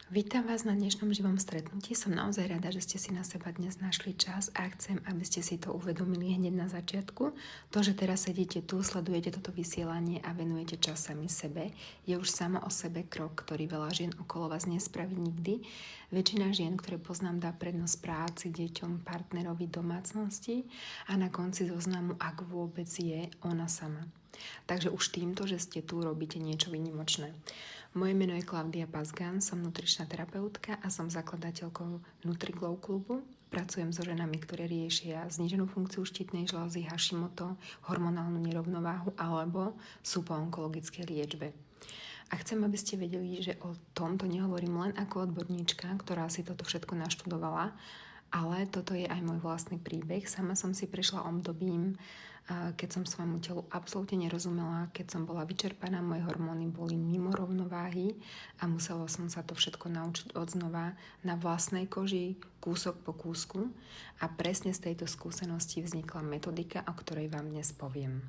Vítam vás na dnešnom živom stretnutí. Som naozaj rada, že ste si na seba dnes našli čas a chcem, aby ste si to uvedomili hneď na začiatku. To, že teraz sedíte tu, sledujete toto vysielanie a venujete čas sami sebe, je už samo o sebe krok, ktorý veľa žien okolo vás nespraví nikdy. Väčšina žien, ktoré poznám, dá prednosť práci, deťom, partnerovi, domácnosti a na konci zoznamu, ak vôbec je, ona sama. Takže už týmto, že ste tu, robíte niečo výnimočné. Moje meno je Klaudia Pazgan, som nutričná terapeutka a som zakladateľkou NutriGlow klubu. Pracujem so ženami, ktoré riešia zníženú funkciu štítnej žľazy, Hashimoto, hormonálnu nerovnováhu alebo sú po onkologickej liečbe. A chcem, aby ste vedeli, že o tomto nehovorím len ako odborníčka, ktorá si toto všetko naštudovala, ale toto je aj môj vlastný príbeh. Sama som si prešla obdobím, keď som svojmu telu absolútne nerozumela, keď som bola vyčerpaná, moje hormóny boli mimo rovnováhy a musela som sa to všetko naučiť odznova na vlastnej koži, kúsok po kúsku a presne z tejto skúsenosti vznikla metodika, o ktorej vám dnes poviem.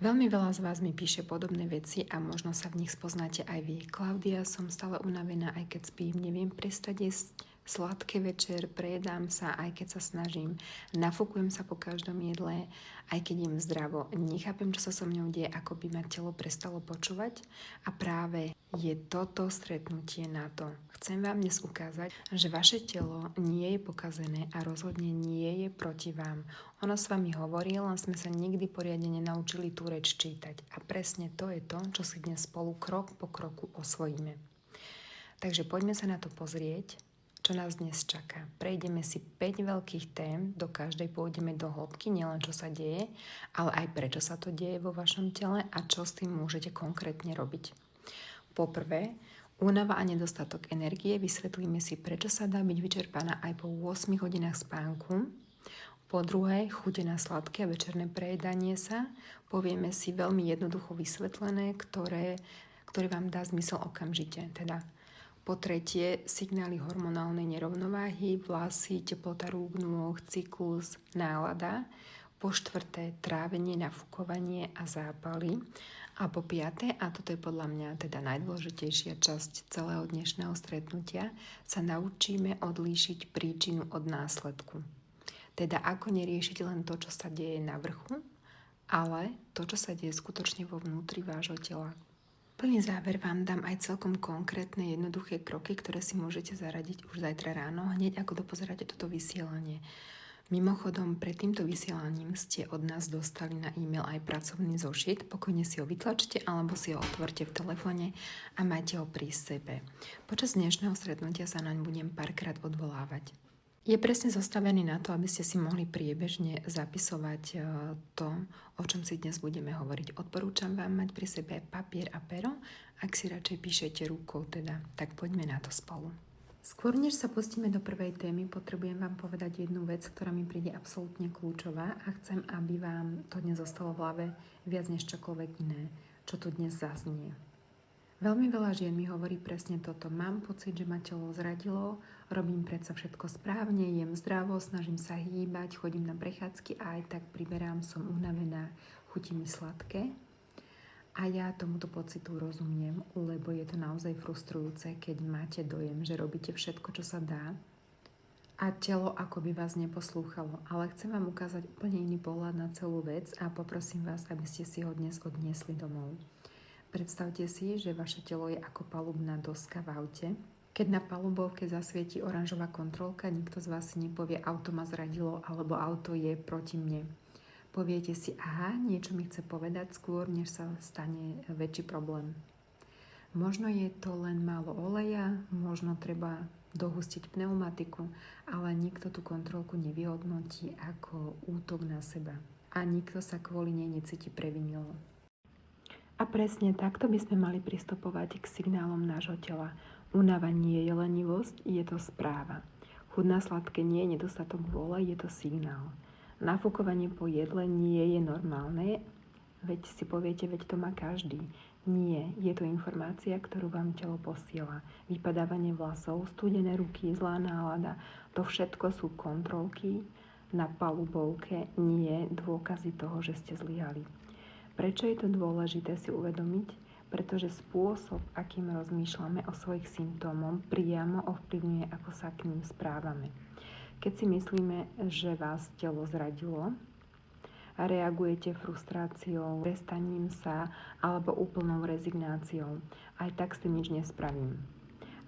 Veľmi veľa z vás mi píše podobné veci a možno sa v nich spoznáte aj vy. Klaudia, som stále unavená, aj keď spím, neviem prestať jesť sladké večer, prejedám sa, aj keď sa snažím, nafúkujem sa po každom jedle, aj keď jem zdravo, nechápem, čo sa so mnou deje, ako by ma telo prestalo počúvať a práve je toto stretnutie na to. Chcem vám dnes ukázať, že vaše telo nie je pokazené a rozhodne nie je proti vám. Ono s vami hovorí, len sme sa nikdy poriadne nenaučili tú reč čítať a presne to je to, čo si dnes spolu krok po kroku osvojíme. Takže poďme sa na to pozrieť, čo nás dnes čaká. Prejdeme si 5 veľkých tém, do každej pôjdeme do hĺbky, nielen čo sa deje, ale aj prečo sa to deje vo vašom tele a čo s tým môžete konkrétne robiť. Poprvé, únava a nedostatok energie, vysvetlíme si, prečo sa dá byť vyčerpaná aj po 8 hodinách spánku. Po druhé, chute na sladké a večerné prejedanie sa, povieme si veľmi jednoducho vysvetlené, ktoré vám dá zmysel okamžite, teda po tretie, signály hormonálnej nerovnováhy, vlasy, teplota rúk, nôh, cyklus, nálada. Po štvrté, trávenie, nafúkovanie a zápaly. A po piaté, a toto je podľa mňa teda najdôležitejšia časť celého dnešného stretnutia, sa naučíme odlíšiť príčinu od následku. Teda ako neriešiť len to, čo sa deje na vrchu, ale to, čo sa deje skutočne vo vnútri vášho tela. Plný záver vám dám aj celkom konkrétne jednoduché kroky, ktoré si môžete zaradiť už zajtra ráno, hneď ako dopozeráte toto vysielanie. Mimochodom, pred týmto vysielaním ste od nás dostali na e-mail aj pracovný zošit, pokojne si ho vytlačte alebo si ho otvorte v telefóne a majte ho pri sebe. Počas dnešného stretnutia sa naň budem párkrát odvolávať. Je presne zostavený na to, aby ste si mohli priebežne zapisovať to, o čom si dnes budeme hovoriť. Odporúčam vám mať pri sebe papier a pero, ak si radšej píšete rukou, teda, tak poďme na to spolu. Skôr než sa pustíme do prvej témy, potrebujem vám povedať jednu vec, ktorá mi príde absolútne kľúčová a chcem, aby vám to dnes zostalo v hlave viac než čokoľvek iné, čo tu dnes zaznie. Veľmi veľa žien mi hovorí presne toto. Mám pocit, že ma telo zradilo, robím predsa všetko správne, jem zdravo, snažím sa hýbať, chodím na prechádzky a aj tak priberám, som unavená, chutí mi sladké. A ja tomuto pocitu rozumiem, lebo je to naozaj frustrujúce, keď máte dojem, že robíte všetko, čo sa dá a telo ako by vás neposlúchalo. Ale chcem vám ukázať úplne iný pohľad na celú vec a poprosím vás, aby ste si ho dnes odniesli domov. Predstavte si, že vaše telo je ako palubná doska v aute. Keď na palubovke zasvieti oranžová kontrolka, nikto z vás si nepovie, auto ma zradilo alebo auto je proti mne. Poviete si, aha, niečo mi chce povedať skôr, než sa stane väčší problém. Možno je to len málo oleja, možno treba dohustiť pneumatiku, ale nikto tú kontrolku nevyhodnotí ako útok na seba. A nikto sa kvôli nej necíti previnilo. A presne takto by sme mali pristupovať k signálom nášho tela. Únava nie je lenivosť, je to správa. Chuť na sladké nie je nedostatok vôle, je to signál. Nafúkovanie po jedle nie je normálne, veď si poviete, veď to má každý. Nie, je to informácia, ktorú vám telo posiela. Vypadávanie vlasov, studené ruky, zlá nálada, to všetko sú kontrolky na palubovke, nie dôkazy toho, že ste zlyhali. Prečo je to dôležité si uvedomiť? pretože spôsob, akým rozmýšľame o svojich symptómoch, priamo ovplyvňuje, ako sa k ním správame. Keď si myslíme, že vás telo zradilo, a reagujete frustráciou, prestaním sa alebo úplnou rezignáciou. Aj tak s tým nič nespravím.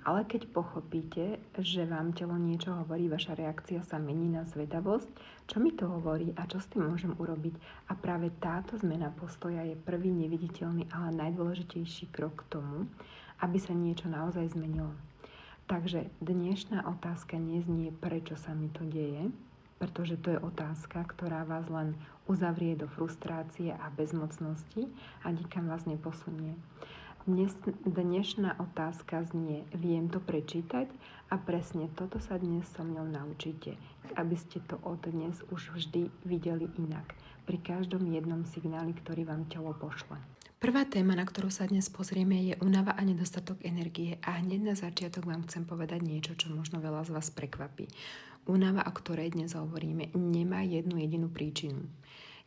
Ale keď pochopíte, že vám telo niečo hovorí, vaša reakcia sa mení na zvedavosť, čo mi to hovorí a čo s tým môžem urobiť. A práve táto zmena postoja je prvý neviditeľný, ale najdôležitejší krok k tomu, aby sa niečo naozaj zmenilo. Takže dnešná otázka neznie, prečo sa mi to deje, pretože to je otázka, ktorá vás len uzavrie do frustrácie a bezmocnosti a nikam vás neposunie. Dnešná otázka znie, viem to prečítať a presne toto sa dnes so mnou naučíte, aby ste to od dnes už vždy videli inak, pri každom jednom signáli, ktorý vám telo pošle. Prvá téma, na ktorú sa dnes pozrieme, je únava a nedostatok energie a hneď na začiatok vám chcem povedať niečo, čo možno veľa z vás prekvapí. Únava, o ktorej dnes hovoríme, nemá jednu jedinú príčinu.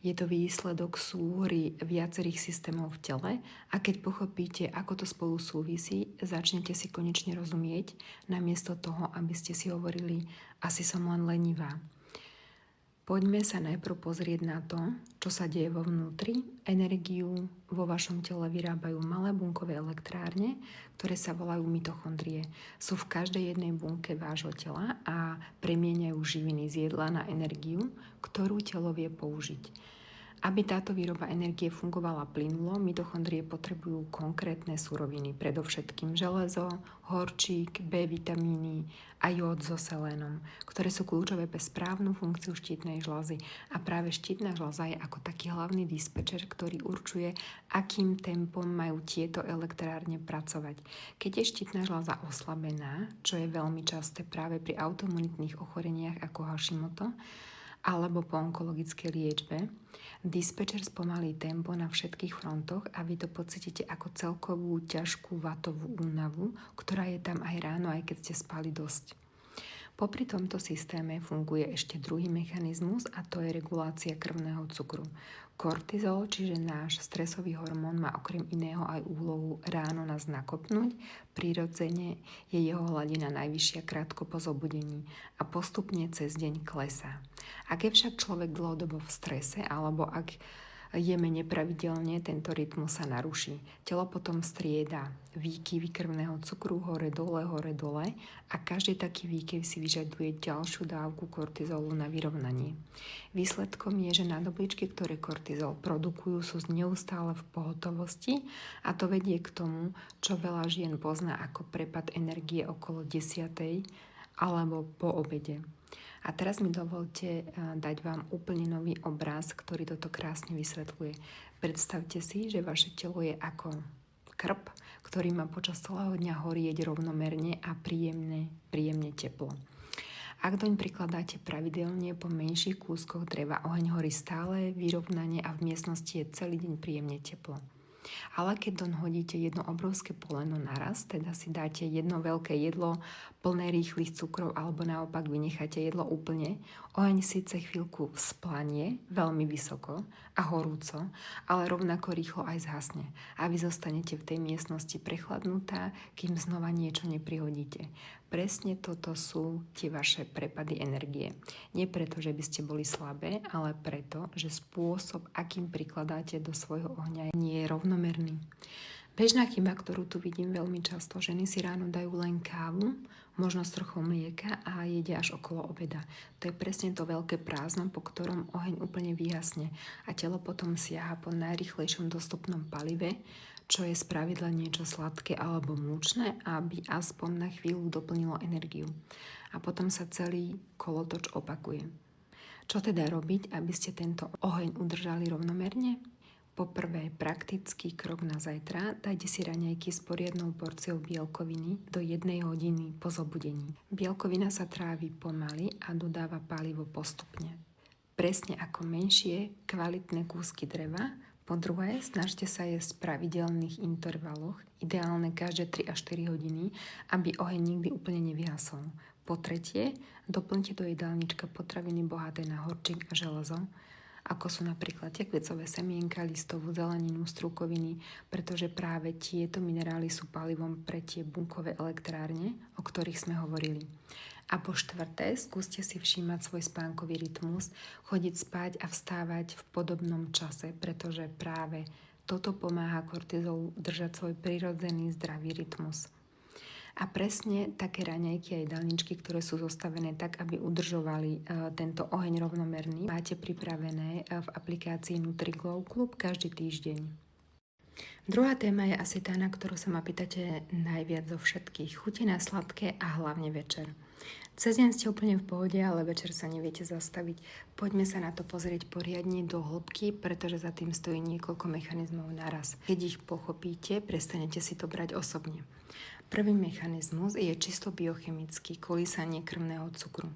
Je to výsledok súhry viacerých systémov v tele a keď pochopíte, ako to spolu súvisí, začnete si konečne rozumieť, namiesto toho, aby ste si hovorili, asi som len lenivá. Poďme sa najprv pozrieť na to, čo sa deje vo vnútri. Energiu vo vašom tele vyrábajú malé bunkové elektrárne, ktoré sa volajú mitochondrie. Sú v každej jednej bunke vášho tela a premieňajú živiny z jedla na energiu, ktorú telo vie použiť. Aby táto výroba energie fungovala plynulo, mitochondrie potrebujú konkrétne suroviny, predovšetkým železo, horčík, B vitamíny a jód so selénom, ktoré sú kľúčové pre správnu funkciu štítnej žľazy. A práve štítna žľaza je ako taký hlavný dispečer, ktorý určuje, akým tempom majú tieto elektrárne pracovať. Keď je štítna žľaza oslabená, čo je veľmi časté práve pri autoimunitných ochoreniach ako Hashimoto, alebo po onkologickej liečbe, dispečer spomalí tempo na všetkých frontoch a vy to pocítite ako celkovú ťažkú vatovú únavu, ktorá je tam aj ráno, aj keď ste spali dosť. Popri tomto systéme funguje ešte druhý mechanizmus a to je regulácia krvného cukru. Kortizol, čiže náš stresový hormón, má okrem iného aj úlohu ráno nás nakopnúť. Prirodzene je jeho hladina najvyššia krátko po zobudení a postupne cez deň klesá. Ak je však človek dlhodobo v strese alebo ak jeme nepravidelne, tento rytmus sa naruší. Telo potom strieda výkyvy krvného cukru hore, dole a každý taký výkyv si vyžaduje ďalšiu dávku kortizolu na vyrovnanie. Výsledkom je, že nádobličky, ktoré kortizol produkujú, sú neustále v pohotovosti a to vedie k tomu, čo veľa žien pozná ako prepad energie okolo 10:00 alebo po obede. A teraz mi dovolte dať vám úplne nový obraz, ktorý toto krásne vysvetľuje. Predstavte si, že vaše telo je ako krb, ktorý má počas celého dňa horieť rovnomerne a príjemne teplo. Ak doň prikladáte pravidelne po menších kúskoch dreva, oheň horí stále, vyrovnanie a v miestnosti je celý deň príjemne teplo. Ale keď doň hodíte jedno obrovské poleno naraz, teda si dáte jedno veľké jedlo plné rýchlych cukrov alebo naopak vynecháte jedlo úplne, oheň síce chvíľku vzplanie veľmi vysoko a horúco, ale rovnako rýchlo aj zhasne a vy zostanete v tej miestnosti prechladnutá, kým znova niečo neprihodíte. Presne toto sú tie vaše prepady energie. Nie preto, že by ste boli slabé, ale preto, že spôsob, akým prikladáte do svojho ohňa, nie je rovnomerný. Bežná chyba, ktorú tu vidím veľmi často, ženy si ráno dajú len kávu, možno s trochou mlieka a jedia až okolo obeda. To je presne to veľké prázdno, po ktorom oheň úplne vyhasne a telo potom siaha po najrýchlejšom dostupnom palive, čo je spravidla niečo sladké alebo múčne, aby aspoň na chvíľu doplnilo energiu. A potom sa celý kolotoč opakuje. Čo teda robiť, aby ste tento oheň udržali rovnomerne? Poprvé, praktický krok na zajtra, dajte si raňajky s poriadnou porciou bielkoviny do 1 hodiny po zobudení. Bielkovina sa trávi pomaly a dodáva palivo postupne. Presne ako menšie, kvalitné kúsky dreva. Po druhé, snažte sa jesť v pravidelných intervaloch, ideálne každé 3 až 4 hodiny, aby oheň nikdy úplne nevyhasol. Po tretie, doplňte do jedálnička potraviny bohaté na horčík a železo ako sú napríklad tekvicové semienka, listovú zeleninu, strukoviny, pretože práve tieto minerály sú palivom pre tie bunkové elektrárne, o ktorých sme hovorili. A po štvrté, skúste si všímať svoj spánkový rytmus, chodiť spať a vstávať v podobnom čase, pretože práve toto pomáha kortizolu držať svoj prirodzený zdravý rytmus. A presne také raňajky a jedálničky, ktoré sú zostavené tak, aby udržovali tento oheň rovnomerný, máte pripravené v aplikácii NutriGlow Club každý týždeň. Druhá téma je asi tá, na ktorú sa ma pýtate najviac zo všetkých. Chute na sladké a hlavne večer. Cez deň ste úplne v pohode, ale večer sa neviete zastaviť. Poďme sa na to pozrieť poriadne do hĺbky, pretože za tým stojí niekoľko mechanizmov naraz. Keď ich pochopíte, prestanete si to brať osobne. Prvý mechanizmus je čisto biochemický, kolísanie krvného cukru.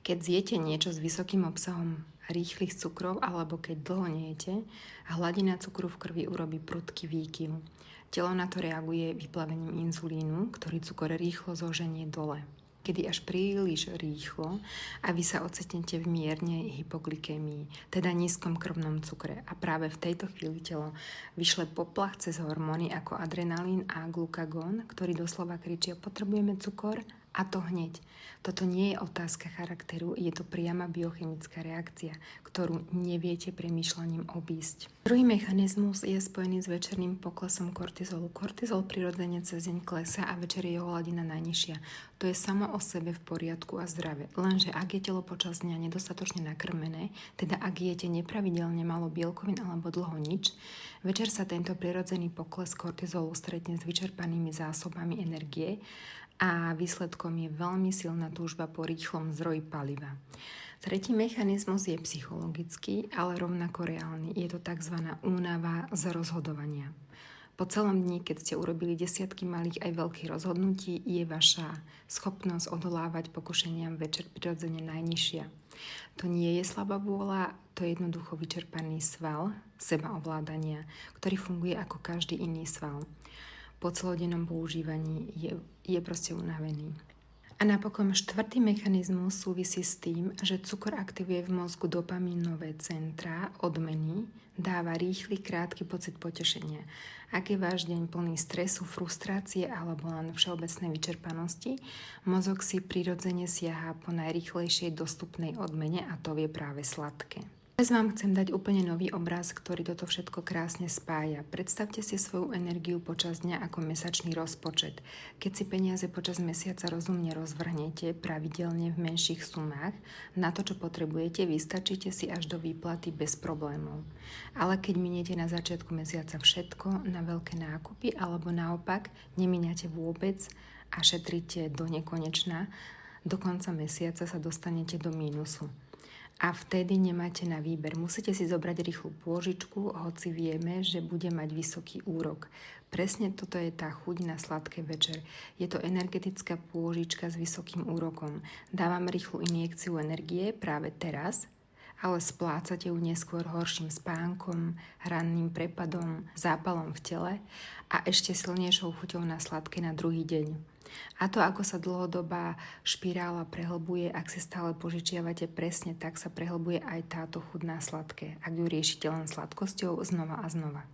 Keď zjete niečo s vysokým obsahom rýchlych cukrov alebo keď dlho nejete, hladina cukru v krvi urobí prudký výkyv. Telo na to reaguje vyplavením inzulínu, ktorý cukor rýchlo zoženie dole, kedy až príliš rýchlo a vy sa ocitnete v mierne hypoglykémii, teda nízkom krvnom cukre. A práve v tejto chvíli telo vyšle poplach cez hormóny ako adrenalín a glukagón, ktorý doslova kričia: potrebujeme cukor a to hneď. Toto nie je otázka charakteru, je to priama biochemická reakcia, ktorú neviete premýšľaním obísť. Druhý mechanizmus je spojený s večerným poklesom kortizolu. Kortizol prirodzene cez deň klesá a večer je jeho hladina najnižšia. To je samo o sebe v poriadku a zdravé. Lenže ak je telo počas dňa nedostatočne nakrmené, teda ak jete nepravidelne málo bielkovín alebo dlho nič, večer sa tento prirodzený pokles kortizolu stretne s vyčerpanými zásobami energie a výsledkom je veľmi silná túžba po rýchlom zdroji paliva. Tretí mechanizmus je psychologický, ale rovnako reálny. Je to tzv. Únava z rozhodovania. Po celom dni, keď ste urobili desiatky malých aj veľkých rozhodnutí, je vaša schopnosť odolávať pokušeniam večer prirodzene najnižšia. To nie je slabá vôľa, to je jednoducho vyčerpaný sval sebaovládania, ktorý funguje ako každý iný sval. Po celodennom používaní je proste unavený. A napokon štvrtý mechanizmus súvisí s tým, že cukor aktivuje v mozgu dopamínové centrá, odmeny, dáva rýchly, krátky pocit potešenia. Ak je váš deň plný stresu, frustrácie alebo len všeobecnej vyčerpanosti, mozog si prirodzene siahá po najrýchlejšej dostupnej odmene a to je práve sladké. Dnes vám chcem dať úplne nový obraz, ktorý toto všetko krásne spája. Predstavte si svoju energiu počas dňa ako mesačný rozpočet. Keď si peniaze počas mesiaca rozumne rozvrhnete pravidelne v menších sumách, na to, čo potrebujete, vystačíte si až do výplaty bez problémov. Ale keď miniete na začiatku mesiaca všetko na veľké nákupy, alebo naopak nemíňate vôbec a šetríte do nekonečna, do konca mesiaca sa dostanete do mínusu. A vtedy nemáte na výber. Musíte si zobrať rýchlu pôžičku, hoci vieme, že bude mať vysoký úrok. Presne toto je tá chuť na sladké večer. Je to energetická pôžička s vysokým úrokom. Dávam rýchlu injekciu energie práve teraz, ale splácate ju neskôr horším spánkom, ranným prepadom, zápalom v tele a ešte silnejšou chuťou na sladké na druhý deň. A to, ako sa dlhodobá špirála prehlbuje, ak si stále požičiavate presne, tak sa prehlbuje aj táto chuť na sladké, ak ju riešite len sladkosťou znova a znova.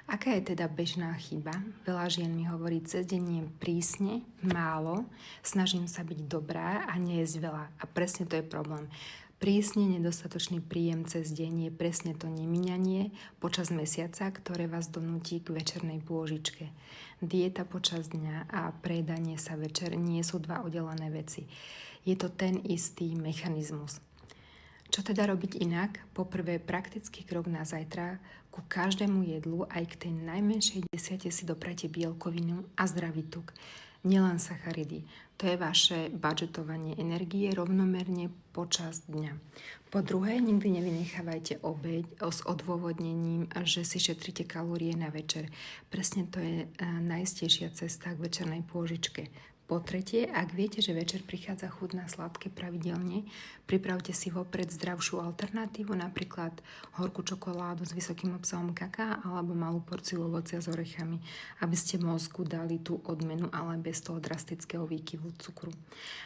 Aká je teda bežná chyba? Veľa žien mi hovorí, cez deň jem prísne, málo, snažím sa byť dobrá a nejesť veľa. A presne to je problém. Prísne nedostatočný príjem cez deň je presne to nemíňanie počas mesiaca, ktoré vás donúti k večernej pôžičke. Dieta počas dňa a prejedanie sa večer nie sú dva oddelené veci. Je to ten istý mechanizmus. Čo teda robiť inak? Poprvé, praktický krok na zajtra: ku každému jedlu, aj k tej najmenšej desiate si doprajte bielkovinu a zdravý tuk. Nielen sacharidy. To je vaše budžetovanie energie rovnomerne počas dňa. Po druhé, nikdy nevynechávajte obeď s odôvodnením, že si šetrite kalórie na večer. Presne to je najistejšia cesta k večernej pôžičke. Po tretie, ak viete, že večer prichádza chuť na sladké pravidelne, pripravte si vopred zdravšiu alternatívu, napríklad horkú čokoládu s vysokým obsahom kaká alebo malú porciu ovocia s orechami, aby ste mozgu dali tú odmenu, ale bez toho drastického výkyvu cukru.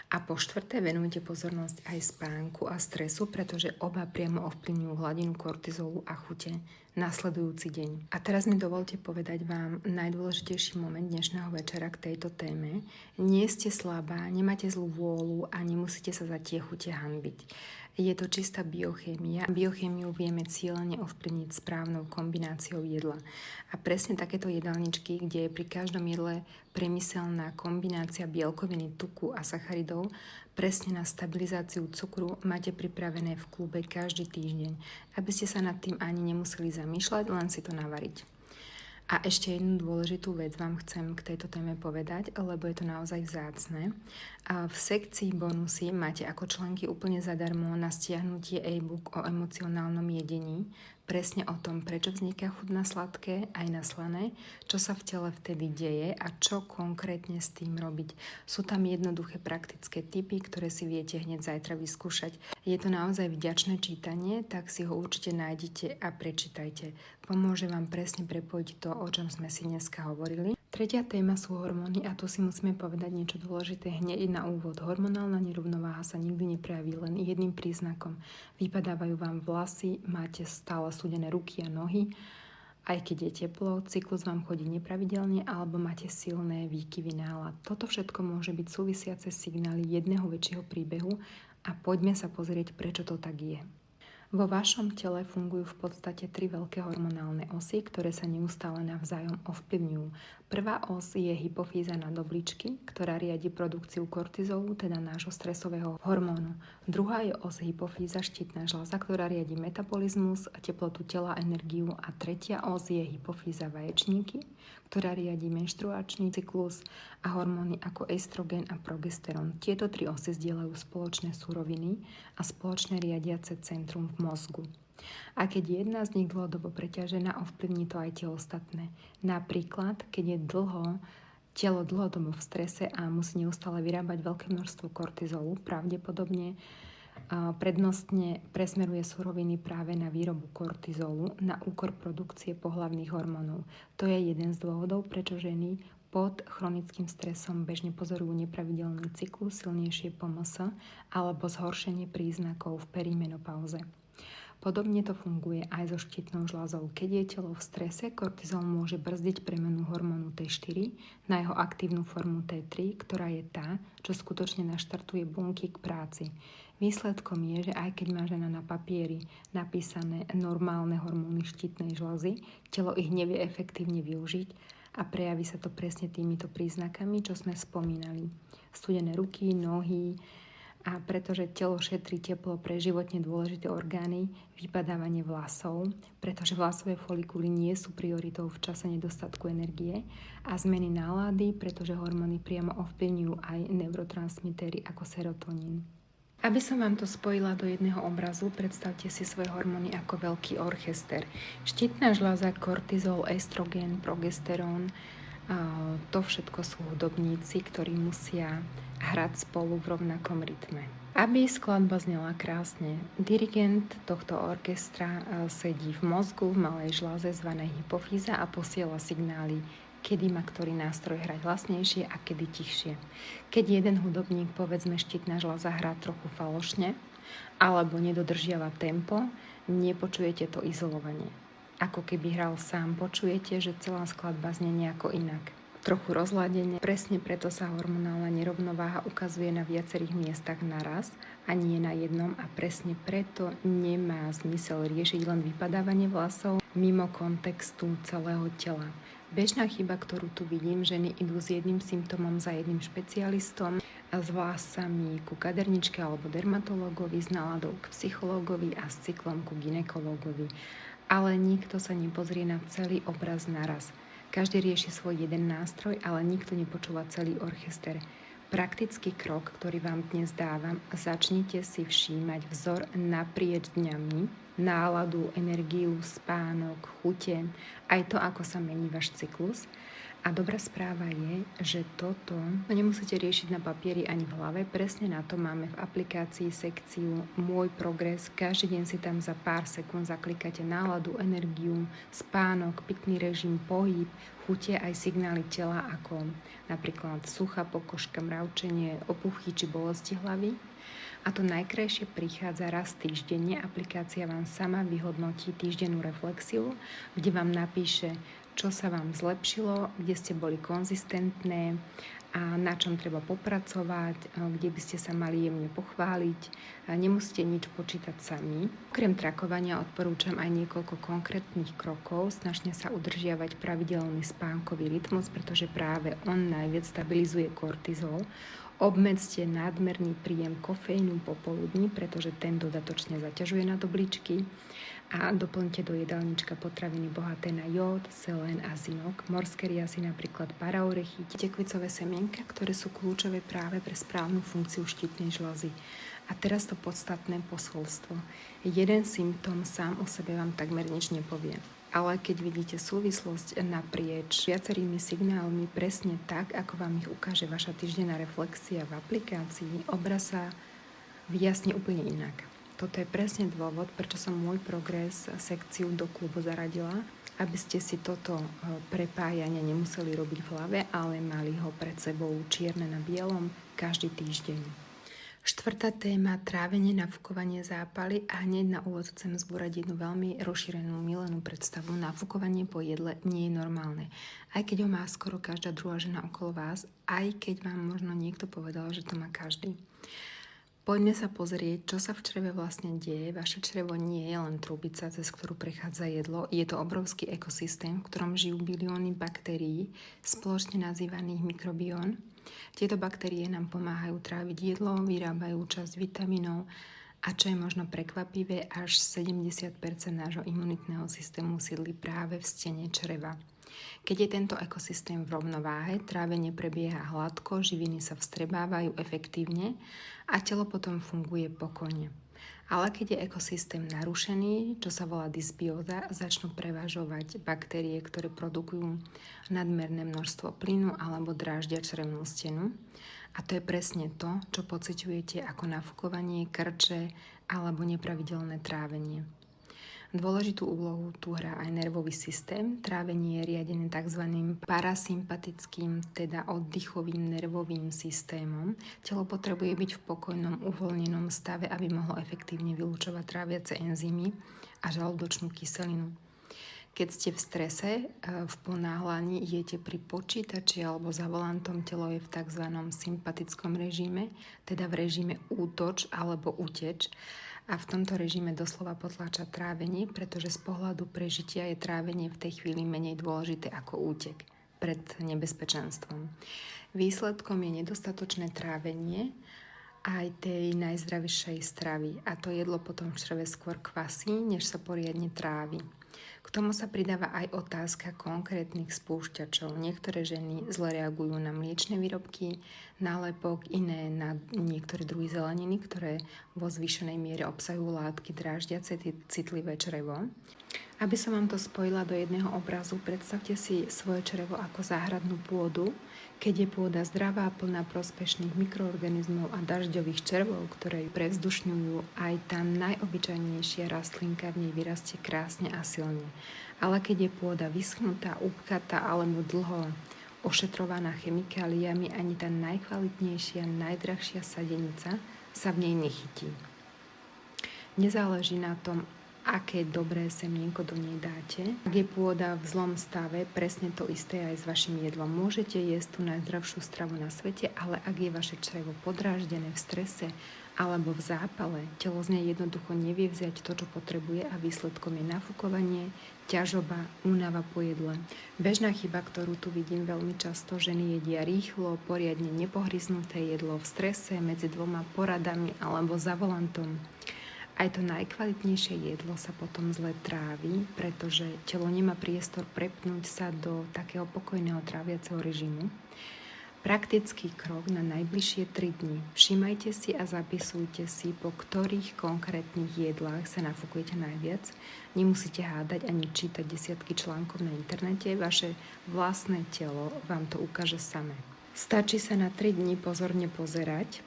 A po štvrté, venujte pozornosť aj spánku a stresu, pretože oba priamo ovplyvňujú hladinu kortizolu a chute nasledujúci deň. A teraz mi dovolte povedať vám najdôležitejší moment dnešného večera k tejto téme. Nie ste slabá, nemáte zlú vôľu a nemusíte sa za tie chute hanbiť. Je to čistá biochémia. Biochémiu vieme cieľene ovplyvniť správnou kombináciou jedla. A presne takéto jedálničky, kde je pri každom jedle premyselná kombinácia bielkoviny, tuku a sacharidov, presne na stabilizáciu cukru máte pripravené v klube každý týždeň, aby ste sa nad tým ani nemuseli zamýšľať, len si to navariť. A ešte jednu dôležitú vec vám chcem k tejto téme povedať, lebo je to naozaj vzácne. A v sekcii bonusy máte ako členky úplne zadarmo na stiahnutie e-book o emocionálnom jedení, presne o tom, prečo vzniká chuť na sladké aj na slané, čo sa v tele vtedy deje a čo konkrétne s tým robiť. Sú tam jednoduché praktické tipy, ktoré si viete hneď zajtra vyskúšať. Je to naozaj vďačné čítanie, tak si ho určite nájdete a prečítajte. Pomôže vám presne prepojiť to, o čom sme si dneska hovorili. Tretia téma sú hormóny a tu si musíme povedať niečo dôležité hneď na úvod. Hormonálna nerovnováha sa nikdy neprejaví len jedným príznakom. Vypadávajú vám vlasy, máte stále studené ruky a nohy, aj keď je teplo, cyklus vám chodí nepravidelne alebo máte silné výkyvy nálad. Toto všetko môže byť súvisiace signály jedného väčšieho príbehu a poďme sa pozrieť, prečo to tak je. Vo vašom tele fungujú v podstate 3 veľké hormonálne osy, ktoré sa neustále navzájom ovplyvňujú. Prvá os je hypofýza nad obličky, ktorá riadi produkciu kortizolu, teda nášho stresového hormónu. Druhá je os hypofýza štítna žľaza, ktorá riadi metabolizmus, teplotu tela, energiu. A tretia os je hypofýza vaječníky, ktorá riadi menštruačný cyklus a hormóny ako estrogen a progesterón. Tieto 3 osy zdieľajú spoločné suroviny a spoločné riadiace centrum v mozgu. A keď jedna z nich dlhodobo preťažená, ovplyvní to aj tie ostatné. Napríklad, keď je telo dlhodobo v strese a musí neustále vyrábať veľké množstvo kortizolu, pravdepodobne prednostne presmeruje suroviny práve na výrobu kortizolu na úkor produkcie pohlavných hormónov. To je jeden z dôvodov, prečo ženy pod chronickým stresom bežne pozorujú nepravidelný cyklus, silnejšie PMS alebo zhoršenie príznakov v perimenopauze. Podobne to funguje aj so štítnou žľazou. Keď je telo v strese, kortizol môže brzdiť premenu hormónu T4 na jeho aktívnu formu T3, ktorá je tá, čo skutočne naštartuje bunky k práci. Výsledkom je, že aj keď má žena na papieri napísané normálne hormóny štítnej žľazy, telo ich nevie efektívne využiť a prejaví sa to presne týmito príznakami, čo sme spomínali. Studené ruky, nohy, a pretože telo šetrí teplo pre životne dôležité orgány, vypadávanie vlasov, pretože vlasové folikuly nie sú prioritou v čase nedostatku energie a zmeny nálady, pretože hormóny priamo ovplyvňujú aj neurotransmitery ako serotonín. Aby som vám to spojila do jedného obrazu, predstavte si svoje hormóny ako veľký orchester. Štítna žľaza, kortizol, estrogen, progesterón, to všetko sú hudobníci, ktorí musia hrať spolu v rovnakom rytme. Aby skladba znela krásne, dirigent tohto orchestra sedí v mozgu, v malej žľaze zvanej hypofýza a posiela signály, kedy má ktorý nástroj hrať hlasnejšie a kedy tichšie. Keď jeden hudobník, povedzme štítna žľaza, hrá trochu falošne alebo nedodržiava tempo, nepočujete to izolovanie. Ako keby hral sám, počujete, že celá skladba znie nejako inak. Trochu rozladenie, presne preto sa hormonálna nerovnováha ukazuje na viacerých miestach naraz a nie na jednom a presne preto nemá zmysel riešiť len vypadávanie vlasov mimo kontextu celého tela. Bežná chyba, ktorú tu vidím, ženy idú s jedným symptómom za jedným špecialistom, s vlasami ku kaderničke alebo dermatológovi, s náladou k psychológovi a s cyklom ku gynekológovi. Ale nikto sa nepozrie na celý obraz naraz. Každý rieši svoj jeden nástroj, ale nikto nepočúva celý orchester. Praktický krok, ktorý vám dnes dávam, začnite si všímať vzor naprieč dňami, náladu, energiu, spánok, chute, aj to, ako sa mení váš cyklus A dobrá správa je, že toto nemusíte riešiť na papieri ani v hlave. Presne na to máme v aplikácii sekciu Môj progres. Každý deň si tam za pár sekúnd zaklikáte náladu, energiu, spánok, pitný režim, pohyb, chutie aj signály tela ako napríklad suchá pokožka, mravčenie, opuchy či bolesti hlavy. A to najkrajšie prichádza raz týždenne. Aplikácia vám sama vyhodnotí týždennú reflexiu, kde vám napíše, čo sa vám zlepšilo, kde ste boli konzistentné a na čom treba popracovať, kde by ste sa mali jemne pochváliť. Nemusíte nič počítať sami. Okrem trakovania odporúčam aj niekoľko konkrétnych krokov. Snažte sa udržiavať pravidelný spánkový rytmus, pretože práve on najviac stabilizuje kortizol. Obmedzte nadmerný príjem kofeínu popoludní, pretože ten dodatočne zaťažuje nadobličky. A doplňte do jedálnička potraviny bohaté na jód, selén a zinok, morské riasy, napríklad paraorechy, tekvicové semienka, ktoré sú kľúčové práve pre správnu funkciu štítnej žľazy. A teraz to podstatné posolstvo. Jeden symptóm sám o sebe vám takmer nič nepovie. Ale keď vidíte súvislosť naprieč viacerými signálmi presne tak, ako vám ich ukáže vaša týždenná reflexia v aplikácii, obraz sa vyjasní úplne inak. Toto je presne dôvod, prečo som Môj progres sekciu do klubu zaradila, aby ste si toto prepájanie nemuseli robiť v hlave, ale mali ho pred sebou čierne na bielom každý týždeň. Štvrtá téma, trávenie, nafúkovanie, zápaly a hneď na úvod chcem zbúrať jednu veľmi rozšírenú milenú predstavu. Nafúkovanie po jedle nie je normálne. Aj keď ho má skoro každá druhá žena okolo vás, aj keď vám možno niekto povedal, že to má každý. Poďme sa pozrieť, čo sa v čreve vlastne deje. Vaše črevo nie je len trubica, cez ktorú prechádza jedlo. Je to obrovský ekosystém, v ktorom žijú bilióny baktérií, spoločne nazývaných mikrobión. Tieto baktérie nám pomáhajú tráviť jedlo, vyrábajú časť vitamínov a čo je možno prekvapivé, až 70% nášho imunitného systému sídli práve v stene čreva. Keď je tento ekosystém v rovnováhe, trávenie prebieha hladko, živiny sa vstrebávajú efektívne a telo potom funguje pokojne. Ale keď je ekosystém narušený, čo sa volá dysbióza, začnú prevažovať baktérie, ktoré produkujú nadmerné množstvo plynu alebo dráždia črevnú stenu. A to je presne to, čo pociťujete ako nafúkovanie, krče alebo nepravidelné trávenie. Dôležitú úlohu tu hrá aj nervový systém. Trávenie je riadené tzv. Parasympatickým, teda oddychovým nervovým systémom. Telo potrebuje byť v pokojnom, uvoľnenom stave, aby mohlo efektívne vylučovať tráviace enzymy a žalúdočnú kyselinu. Keď ste v strese, v ponáhľaní, jete pri počítači alebo za volantom, telo je v tzv. Sympatickom režime, teda v režime útoč alebo uteč. A v tomto režime doslova potláča trávenie, pretože z pohľadu prežitia je trávenie v tej chvíli menej dôležité ako útek pred nebezpečenstvom. Výsledkom je nedostatočné trávenie aj tej najzdravejšej stravy a to jedlo potom v čreve skôr kvasí, než sa poriadne trávi. K tomu sa pridáva aj otázka konkrétnych spúšťačov. Niektoré ženy zle reagujú na mliečne výrobky, nálepok, iné na niektoré druhy zeleniny, ktoré vo zvýšenej miere obsahujú látky dráždiace citlivé črevo. Aby som vám to spojila do jedného obrazu, predstavte si svoje črevo ako záhradnú pôdu, keď je pôda zdravá, plná prospešných mikroorganizmov a dažďových červov, ktoré ju prevzdušňujú, aj tá najobyčajnejšia rastlinka v nej vyrastie krásne a silne. Ale keď je pôda vyschnutá, upkatá alebo dlho ošetrovaná chemikáliami, ani tá najkvalitnejšia, najdrahšia sadenica sa v nej nechytí. Nezáleží na tom, aké dobré semienko do nej dáte. Ak je pôda v zlom stave, presne to isté aj s vašim jedlom. Môžete jesť tú najzdravšiu stravu na svete, ale ak je vaše črevo podráždené v strese alebo v zápale, telo z nej jednoducho nevie vziať to, čo potrebuje a výsledkom je nafúkovanie, ťažoba, únava po jedle. Bežná chyba, ktorú tu vidím veľmi často, ženy jedia rýchlo, poriadne nepohryznuté jedlo v strese medzi dvoma poradami alebo za volantom. Aj to najkvalitnejšie jedlo sa potom zle trávi, pretože telo nemá priestor prepnúť sa do takého pokojného tráviaceho režimu. Praktický krok na najbližšie 3 dni. Všímajte si a zapisujte si, po ktorých konkrétnych jedlách sa nafúkujete najviac. Nemusíte hádať ani čítať desiatky článkov na internete, vaše vlastné telo vám to ukáže samé. Stačí sa na 3 dni pozorne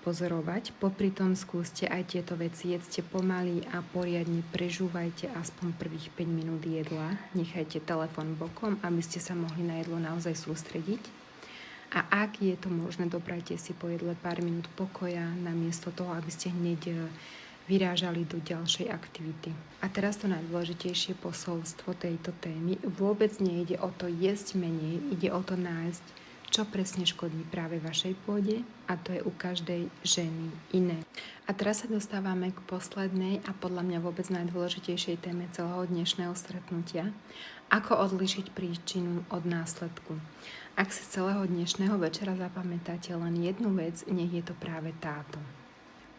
pozorovať, popri tom skúste aj tieto veci, jedzte pomaly a poriadne prežúvajte aspoň prvých 5 minút jedla, nechajte telefón bokom, aby ste sa mohli na jedlo naozaj sústrediť. A ak je to možné, doprajte si po jedle pár minút pokoja, namiesto toho, aby ste hneď vyrážali do ďalšej aktivity. A teraz to najdôležitejšie posolstvo tejto témy. Vôbec nejde o to jesť menej, ide o to nájsť, čo presne škodí práve vašej pôde, a to je u každej ženy iné. A teraz sa dostávame k poslednej a podľa mňa vôbec najdôležitejšej téme celého dnešného stretnutia. Ako odlíšiť príčinu od následku. Ak si celého dnešného večera zapamätáte len jednu vec, nech je to práve táto.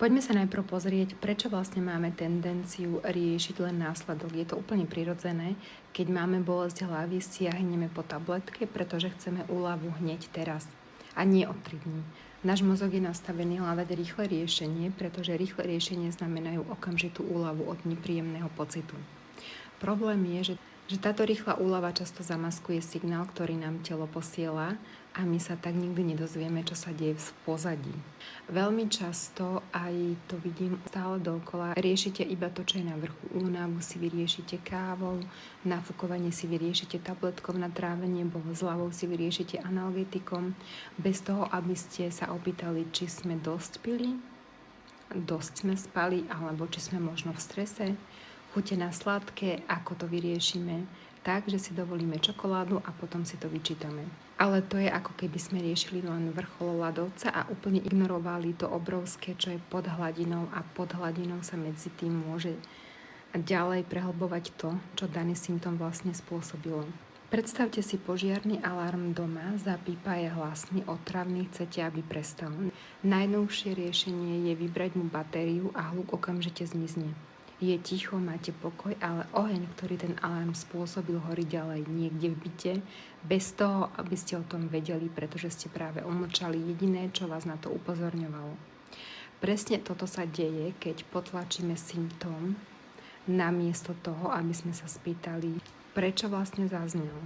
Poďme sa najprv pozrieť, prečo vlastne máme tendenciu riešiť len následok. Je to úplne prirodzené, keď máme bolesť hlavy, siahneme po tabletke, pretože chceme úľavu hneď teraz a nie o 3 dní. Náš mozog je nastavený hľadať rýchle riešenie, pretože rýchle riešenie znamenajú okamžitú úľavu od nepríjemného pocitu. Problém je, že táto rýchla úľava často zamaskuje signál, ktorý nám telo posiela a my sa tak nikdy nedozvieme, čo sa deje v pozadí. Veľmi často, aj to vidím stále dookola, riešite iba to, čo je na vrchu. Únavu si vyriešite kávou, nafúkovanie si vyriešite tabletkou na trávenie, bolesť hlavou si vyriešite analgetikom, bez toho, aby ste sa opýtali, či sme dosť pili, dosť sme spali, alebo či sme možno v strese. Chute na sladké, ako to vyriešime, tak, že si dovolíme čokoládu a potom si to vyčítame. Ale to je ako keby sme riešili len vrchol ľadovca a úplne ignorovali to obrovské, čo je pod hladinou, a pod hladinou sa medzi tým môže ďalej prehlbovať to, čo daný symptóm vlastne spôsobilo. Predstavte si požiarny alarm doma, zapípa, je hlasný, otravný, chcete, aby prestal. Najnovšie riešenie je vybrať mu batériu a hluk okamžite zmizne. Je ticho, máte pokoj, ale oheň, ktorý ten alarm spôsobil, horí ďalej niekde v byte, bez toho, aby ste o tom vedeli, pretože ste práve umlčali jediné, čo vás na to upozorňovalo. Presne toto sa deje, keď potlačíme symptóm, namiesto toho, aby sme sa spýtali, prečo vlastne zaznel.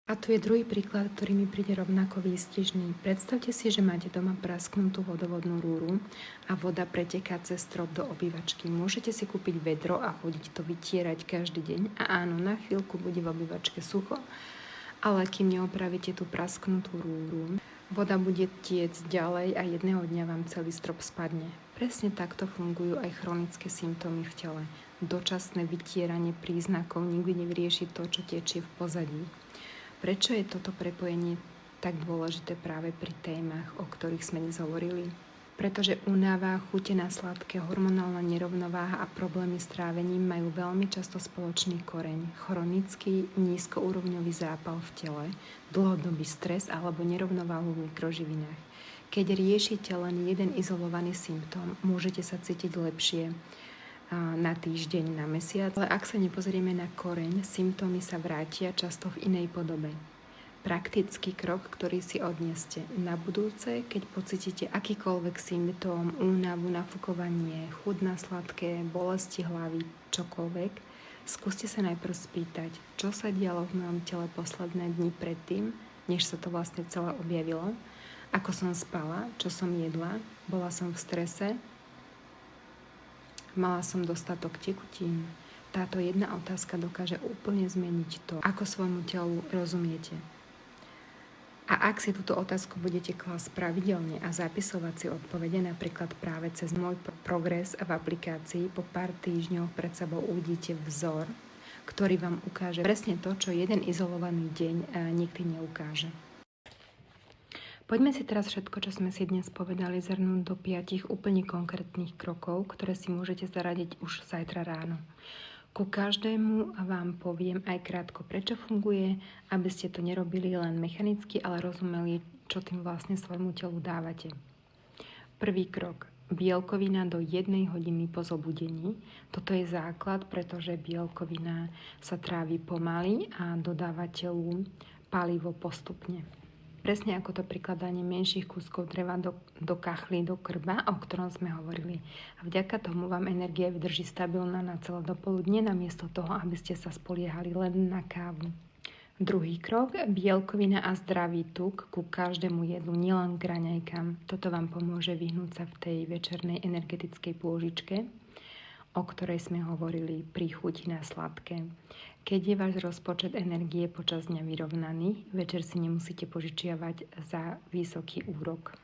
A tu je druhý príklad, ktorý mi príde rovnako výstižný. Predstavte si, že máte doma prasknutú vodovodnú rúru a voda preteká cez strop do obývačky. Môžete si kúpiť vedro a chodiť to vytierať každý deň. A áno, na chvíľku bude v obývačke sucho, ale kým neopravíte tú prasknutú rúru, voda bude tiecť ďalej a jedného dňa vám celý strop spadne. Presne takto fungujú aj chronické symptómy v tele. Dočasné vytieranie príznakov nikdy nevyrieši to, čo tečie v pozadí. Prečo je toto prepojenie tak dôležité práve pri témach, o ktorých sme dnes hovorili? Pretože únava, chute na sladké, hormonálna nerovnováha a problémy s trávením majú veľmi často spoločný koreň. Chronický, nízkoúrovňový zápal v tele, dlhodobý stres alebo nerovnováhu v mikroživinách. Keď riešite len jeden izolovaný symptóm, môžete sa cítiť lepšie na týždeň, na mesiac, ale ak sa nepozrieme na koreň, symptómy sa vrátia často v inej podobe. Praktický krok, ktorý si odneste na budúce, keď pocítite akýkoľvek symptóm, únavu, nafúkovanie, chuť na sladké, bolesti hlavy, čokoľvek, skúste sa najprv spýtať, čo sa dialo v mojom tele posledné dni predtým, než sa to vlastne celé objavilo, ako som spala, čo som jedla, bola som v strese, mala som dostatok tekutín. Táto jedna otázka dokáže úplne zmeniť to, ako svojmu telu rozumiete. A ak si túto otázku budete klásť pravidelne a zapisovať si odpovede, napríklad práve cez môj progres v aplikácii, po pár týždňoch pred sebou uvidíte vzor, ktorý vám ukáže presne to, čo jeden izolovaný deň nikdy neukáže. Poďme si teraz všetko, čo sme si dnes povedali, zhrnúť do 5 úplne konkrétnych krokov, ktoré si môžete zaradiť už zajtra ráno. Ku každému vám poviem aj krátko, prečo funguje, aby ste to nerobili len mechanicky, ale rozumeli, čo tým vlastne svojmu telu dávate. Prvý krok. Bielkovina do 1 hodiny po zobudení. Toto je základ, pretože bielkovina sa trávi pomaly a dodáva telu palivo postupne. presne ako to prikladanie menších kúskov dreva do kachly, do krba, o ktorom sme hovorili. A vďaka tomu vám energia vydrží stabilná na celé dopoludne, namiesto toho, aby ste sa spoliehali len na kávu. Druhý krok, bielkovina a zdravý tuk ku každému jedlu, nielen k raňajkám. Toto vám pomôže vyhnúť sa v tej večernej energetickej pôžičke, o ktorej sme hovorili pri chuti na sladké. Keď je váš rozpočet energie počas dňa vyrovnaný, večer si nemusíte požičiavať za vysoký úrok.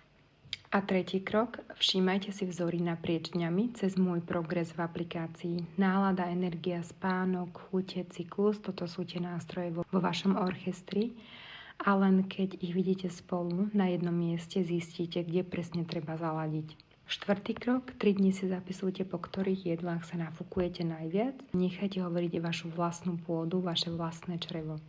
A tretí krok, všímajte si vzory naprieč dňami cez môj progres v aplikácii. Nálada, energia, spánok, chute, cyklus, toto sú tie nástroje vo vašom orchestri. A len keď ich vidíte spolu na jednom mieste, zistíte, kde presne treba zaladiť. Štvrtý krok, 3 dni si zapisujte, po ktorých jedlách sa nafúkujete najviac. Nechajte hovoriť vašu vlastnú pôdu, vaše vlastné črevo.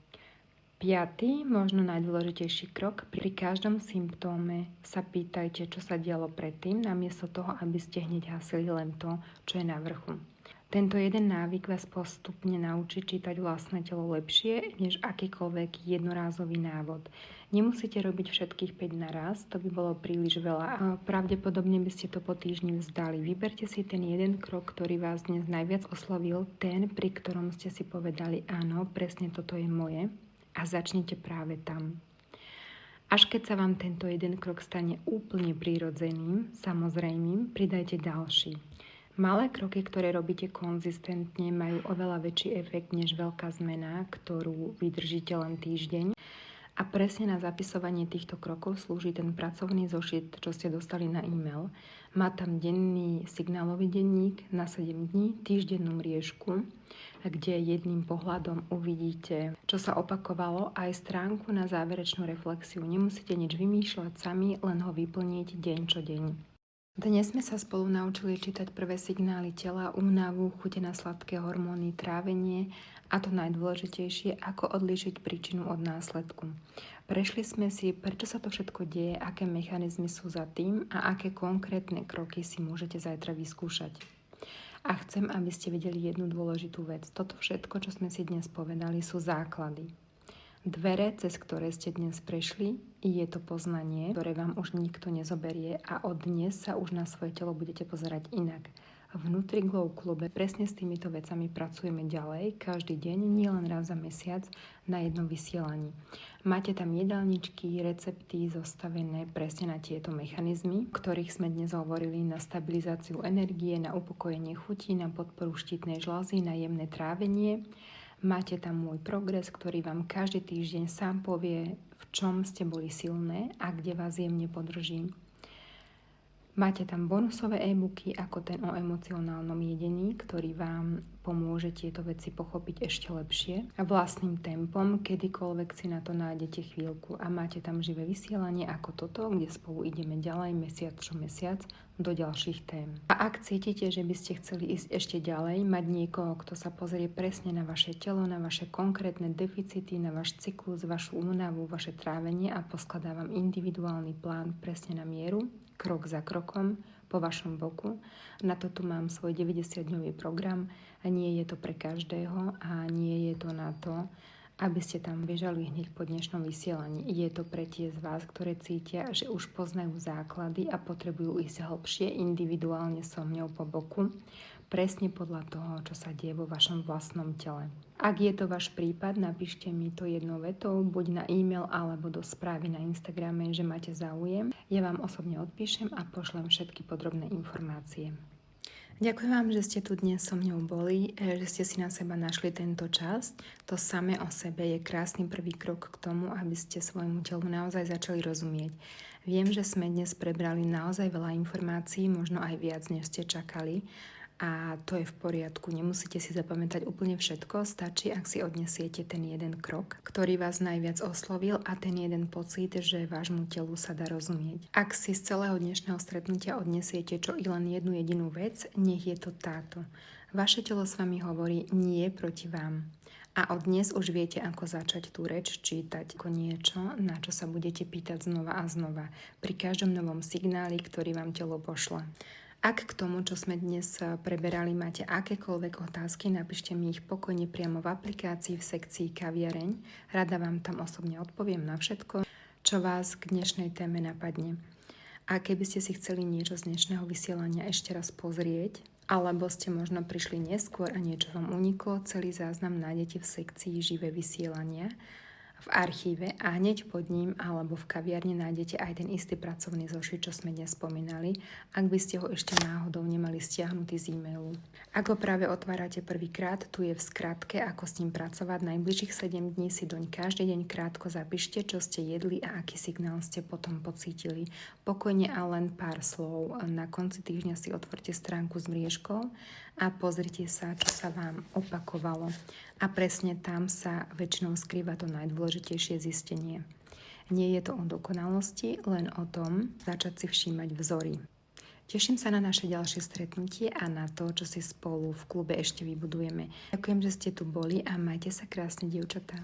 5. možno najdôležitejší krok, pri každom symptóme sa pýtajte, čo sa dialo predtým, namiesto toho, aby ste hneď hasili len to, čo je na vrchu. Tento jeden návyk vás postupne naučí čítať vlastné telo lepšie, než akýkoľvek jednorázový návod. Nemusíte robiť všetkých 5 naraz, to by bolo príliš veľa a pravdepodobne by ste to po týždni vzdali. Vyberte si ten jeden krok, ktorý vás dnes najviac oslovil, ten, pri ktorom ste si povedali áno, presne toto je moje. A začnite práve tam. Až keď sa vám tento jeden krok stane úplne prirodzeným, samozrejmým, pridajte ďalší. Malé kroky, ktoré robíte konzistentne, majú oveľa väčší efekt než veľká zmena, ktorú vydržíte len týždeň. A presne na zapisovanie týchto krokov slúži ten pracovný zošit, čo ste dostali na e-mail. Má tam denný signálový denník na 7 dní, týždennú riešku, kde jedným pohľadom uvidíte, čo sa opakovalo, aj stránku na záverečnú reflexiu. Nemusíte nič vymýšľať sami, len ho vyplniť deň čo deň. Dnes sme sa spolu naučili čítať prvé signály tela, únavu, chute na sladké hormóny, trávenie a to najdôležitejšie, ako odlíšiť príčinu od následku. Prešli sme si, prečo sa to všetko deje, aké mechanizmy sú za tým a aké konkrétne kroky si môžete zajtra vyskúšať. A chcem, aby ste vedeli jednu dôležitú vec. Toto všetko, čo sme si dnes povedali, sú základy. Dvere, cez ktoré ste dnes prešli, je to poznanie, ktoré vám už nikto nezoberie a od dnes sa už na svoje telo budete pozerať inak. Vnútri Glow klube presne s týmito vecami pracujeme ďalej, každý deň, nielen raz za mesiac, na jednom vysielaní. Máte tam jedálničky, recepty zostavené presne na tieto mechanizmy, o ktorých sme dnes hovorili, na stabilizáciu energie, na upokojenie chutí, na podporu štítnej žľazy, na jemné trávenie. Máte tam môj progres, ktorý vám každý týždeň sám povie, v čom ste boli silné a kde vás jemne podržím. Máte tam bonusové e-booky ako ten o emocionálnom jedení, ktorý vám pomôže tieto veci pochopiť ešte lepšie a vlastným tempom, kedykoľvek si na to nájdete chvíľku. A máte tam živé vysielanie ako toto, kde spolu ideme ďalej mesiac čo mesiac do ďalších tém. A ak cítite, že by ste chceli ísť ešte ďalej, mať niekoho, kto sa pozrie presne na vaše telo, na vaše konkrétne deficity, na váš cyklus, vašu únavu, vaše trávenie a poskladá vám individuálny plán presne na mieru, krok za krokom, po vašom boku. Na to tu mám svoj 90-dňový program a nie je to pre každého a nie je to na to, aby ste tam bežali hneď po dnešnom vysielaní. Je to pre tie z vás, ktoré cítia, že už poznajú základy a potrebujú ísť hlbšie individuálne so mňou po boku, presne podľa toho, čo sa deje vo vašom vlastnom tele. Ak je to váš prípad, napíšte mi to jednou vetou, buď na e-mail alebo do správy na Instagrame, že máte záujem. Ja vám osobne odpíšem a pošlem všetky podrobné informácie. Ďakujem vám, že ste tu dnes so mňou boli, že ste si na seba našli tento čas. To samé o sebe je krásny prvý krok k tomu, aby ste svojmu telu naozaj začali rozumieť. Viem, že sme dnes prebrali naozaj veľa informácií, možno aj viac, než ste čakali. A to je v poriadku, nemusíte si zapamätať úplne všetko, stačí, ak si odnesiete ten jeden krok, ktorý vás najviac oslovil a ten jeden pocit, že vášmu telu sa dá rozumieť. Ak si z celého dnešného stretnutia odnesiete čo i len jednu jedinú vec, nech je to táto. Vaše telo s vami hovorí nie proti vám. A od dnes už viete, ako začať tú reč čítať ako niečo, na čo sa budete pýtať znova a znova, pri každom novom signáli, ktorý vám telo pošle. Ak k tomu, čo sme dnes preberali, máte akékoľvek otázky, napíšte mi ich pokojne priamo v aplikácii v sekcii Kaviareň. Rada vám tam osobne odpoviem na všetko. čo vás k dnešnej téme napadne. A keby ste si chceli niečo z dnešného vysielania ešte raz pozrieť, alebo ste možno prišli neskôr a niečo vám uniklo, celý záznam nájdete v sekcii Živé vysielania v archíve a hneď pod ním alebo v kaviarni nájdete aj ten istý pracovný zošit, čo sme dnes spomínali, ak by ste ho ešte náhodou nemali stiahnutý z e-mailu. Ak ho práve otvárate prvýkrát, tu je v skratke, ako s ním pracovať. Najbližších 7 dní si doň každý deň krátko zapíšte, čo ste jedli a aký signál ste potom pocítili. Pokojne a len pár slov. Na konci týždňa si otvorte stránku s mriežkou a pozrite sa, čo sa vám opakovalo. A presne tam sa väčšinou skrýva to najdôležitejšie zistenie. Nie je to o dokonalosti, len o tom začať si všímať vzory. Teším sa na naše ďalšie stretnutie a na to, čo si spolu v klube ešte vybudujeme. Ďakujem, že ste tu boli a majte sa krásne, dievčatá.